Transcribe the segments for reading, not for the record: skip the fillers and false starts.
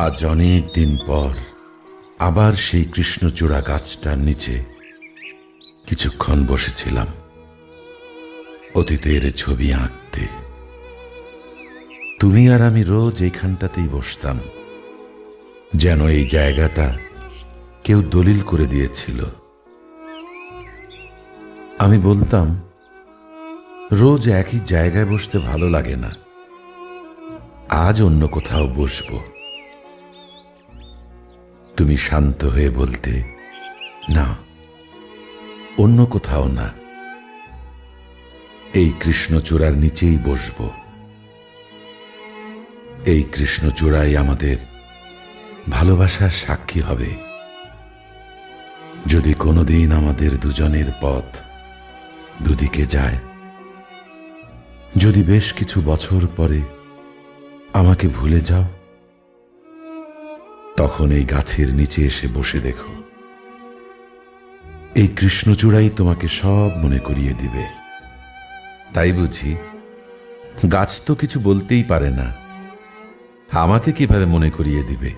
আজ অনেক দিন পর আবার সেই কৃষ্ণচূড়া গাছটার নিচে কিছুক্ষণ বসেছিলাম অতীতের ছবি আঁকতে। তুমি আর আমি রোজ এইখানটাতেই বসতাম, যেন এই জায়গাটা কেউ দলিল করে দিয়েছিল। আমি বলতাম, রোজ একই জায়গায় বসতে ভালো লাগে না, আজ অন্য কোথাও বসবো। তুমি শান্ত হয়ে বলতে, না, অন্য কোথাও না, এই কৃষ্ণচূড়ার নিচেই বসবো। এই কৃষ্ণচূড়াই আমাদের ভালোবাসার সাক্ষী হবে। যদি কোনোদিন আমাদের দুজনের পথ দুদিকে যায়, যদি বেশ কিছু বছর পরে আমাকে ভুলে যাও, তখন এই গাছের নিচে এসে বসে দেখো, এই কৃষ্ণচূড়াই তোমাকে সব মনে করিয়ে দিবে। তাই বুঝি গাছ তো কিছু বলতেই পারে না, আমাকে কিভাবে মনে করিয়ে দিবে?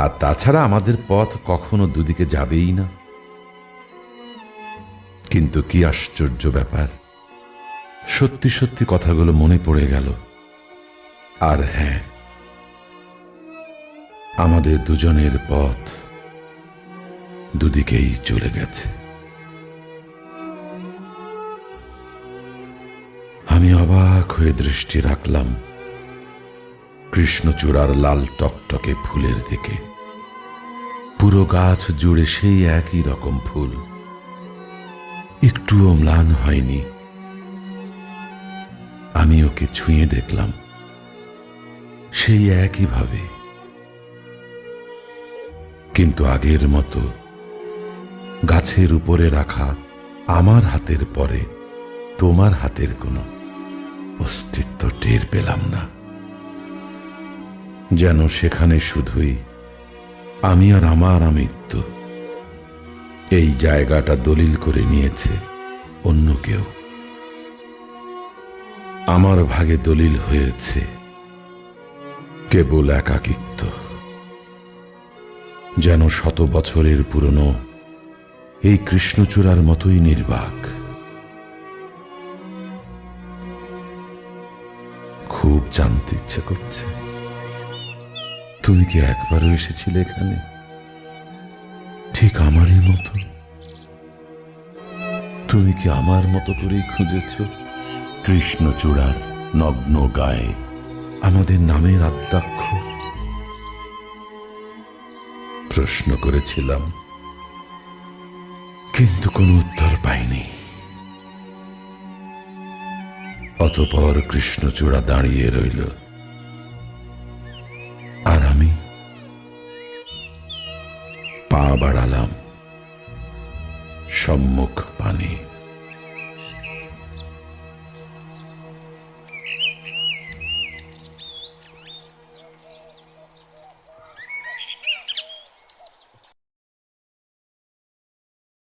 আর তাছাড়া আমাদের পথ কখনো দুদিকে যাবেই না। কিন্তু কি আশ্চর্য ব্যাপার, সত্যি সত্যি কথাগুলো মনে পড়ে গেল। আর হ্যাঁ, আমাদের দুজনের পথ দুদিকেই চলে গেছে। আমি অবাক হয়ে দৃষ্টি রাখলাম কৃষ্ণচূড়ার লাল টকটকে ফুলের দিকে। পুরো গাছ জুড়ে সেই একই রকম ফুল, একটুও ম্লান হয়নি। আমি ওকে ছুঁয়ে দেখলাম সেই একইভাবে, কিন্তু আগের মতো গাছের উপরে রাখা আমার হাতের পরে তোমার হাতের কোনো অস্তিত্ব টের পেলাম না। যেন সেখানে শুধুই আমি আর আমার আমিত্ব। এই জায়গাটা দলিল করে নিয়েছে অন্য কেউ, আমার ভাগে দলিল হয়েছে কেবল একাকিত্ব। যেন শত বছরের পুরনো এই কৃষ্ণচূড়ার মতোই নির্বাক। খুব জানতে ইচ্ছে করছে, তুমি কি একবারও এসেছিলে এখানে, ঠিক আমারই মতো? তুমি কি আমার মতো করেই খুঁজেছ কৃষ্ণচূড়ার নগ্ন গায়ে আমাদের নামের আদ্যাক্ষর? প্রশ্ন করেছিলাম, কিন্তু কোনো উত্তর পাইনি। অতঃপর কৃষ্ণচূড়া দাঁড়িয়ে রইল, আর আমি পা বাড়ালাম সম্মুখ পানে।